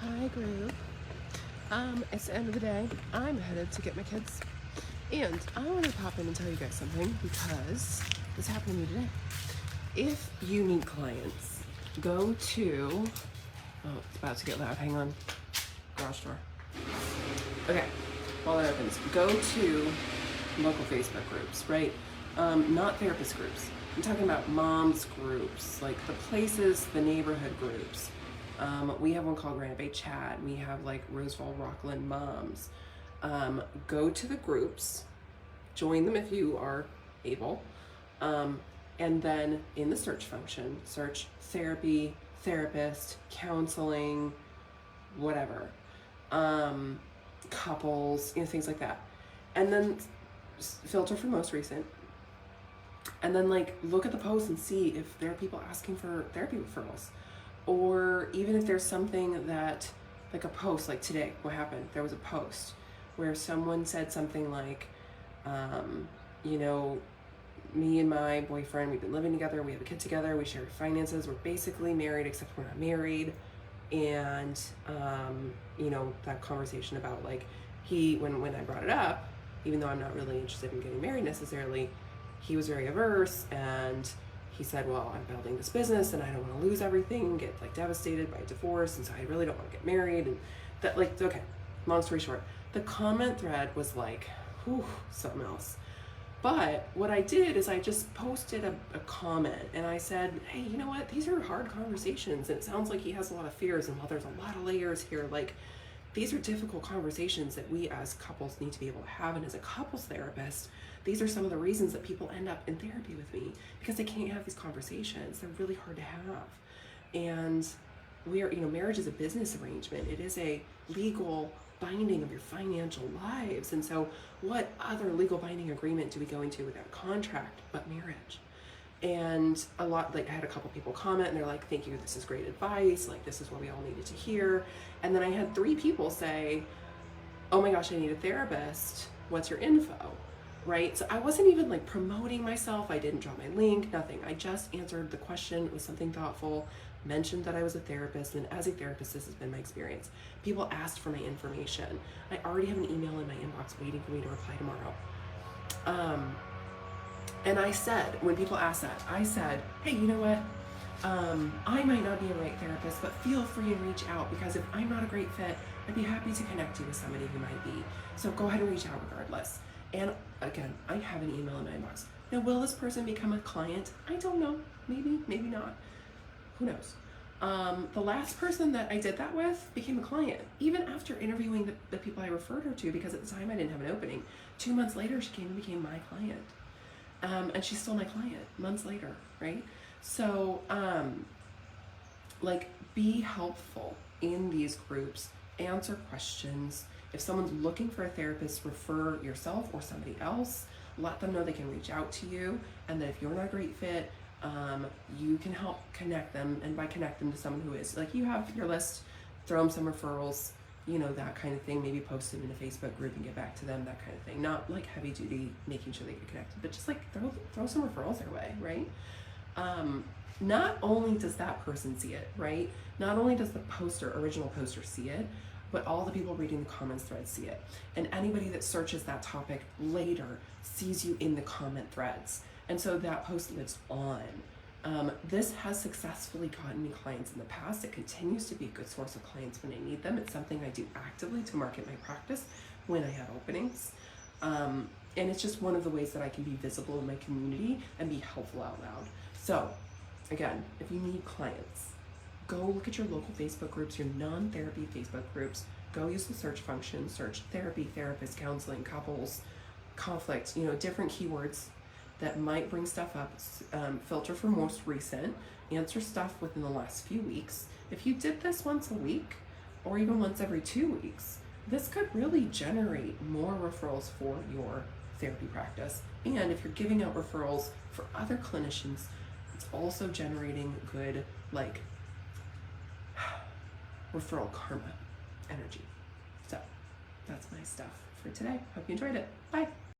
Hi, group. It's the end of the day. I'm headed to get my kids. And I want to pop in and tell you guys something because this happened to me today. If you need clients, go to... Oh, it's about to get loud. Hang on. Garage door. Okay, while that opens, go to local Facebook groups, right? Not therapist groups. I'm talking about moms groups, like the places, the neighborhood groups. We have one called Granite Bay Chat. We have like Roseville Rockland Moms. Go to the groups, join them if you are able, and then in the search function, search therapy, therapist, counseling, whatever, couples, things like that. And then filter for most recent. And then like look at the posts and see if there are people asking for therapy referrals. Or even if there's something that, like a post, like today, what happened? There was a post where someone said something like, me and my boyfriend, we've been living together, we have a kid together, we share finances, we're basically married except we're not married. And, that conversation about like, when I brought it up, even though I'm not really interested in getting married necessarily, he was very averse, and he said, well, I'm building this business and I don't want to lose everything, get like devastated by a divorce, and so I really don't want to get married. And that, like, okay, long story short, the comment thread was like, whew, something else. But what I did is I just posted a comment and I said, hey, you know what? These are hard conversations, and it sounds like he has a lot of fears, and while there's a lot of layers here, like, these are difficult conversations that we as couples need to be able to have. And as a couples therapist, these are some of the reasons that people end up in therapy with me, because they can't have these conversations. They're really hard to have. And marriage is a business arrangement. It is a legal binding of your financial lives. And so what other legal binding agreement do we go into without contract but marriage? And I had a couple people comment, and they're like, thank you, this is great advice, like this is what we all needed to hear. And then I had 3 people say, oh my gosh, I need a therapist, what's your info? Right? So I wasn't even like promoting myself, I didn't drop my link, nothing. I just answered the question with something thoughtful, mentioned that I was a therapist, and as a therapist, this has been my experience. People asked for my information. I already have an email in my inbox waiting for me to reply tomorrow. And I said, when people asked that, I said, hey, you know what? I might not be a right therapist, but feel free to reach out, because if I'm not a great fit, I'd be happy to connect you with somebody who might be. So go ahead and reach out regardless. And again, I have an email in my inbox. Now, will this person become a client? I don't know. Maybe, maybe not. Who knows? The last person that I did that with became a client, even after interviewing the people I referred her to, because at the time I didn't have an opening. 2 months later, she came and became my client. And she's still my client months later, right? So, be helpful in these groups, answer questions. If someone's looking for a therapist, refer yourself or somebody else. Let them know they can reach out to you, and that if you're not a great fit, you can help connect them, and by connect them to someone who is. Like, you have your list, throw them some referrals, that kind of thing. Maybe post them in a Facebook group and get back to them, that kind of thing. Not like heavy duty, making sure they get connected, but just like throw some referrals their way, right? Not only does that person see it, right? Not only does the original poster see it, but all the people reading the comments threads see it. And anybody that searches that topic later sees you in the comment threads. And so that post lives on. This has successfully gotten me clients in the past. It continues to be a good source of clients when I need them. It's something I do actively to market my practice when I have openings. And it's just one of the ways that I can be visible in my community and be helpful out loud. So again, if you need clients, go look at your local Facebook groups, your non-therapy Facebook groups. Go use the search function, search therapy, therapist, counseling, couples, conflict, different keywords that might bring stuff up. Filter for most recent, answer stuff within the last few weeks. If you did this once a week or even once every 2 weeks, this could really generate more referrals for your therapy practice. And if you're giving out referrals for other clinicians, it's also generating good, referral karma energy. So that's my stuff for today. Hope you enjoyed it. Bye.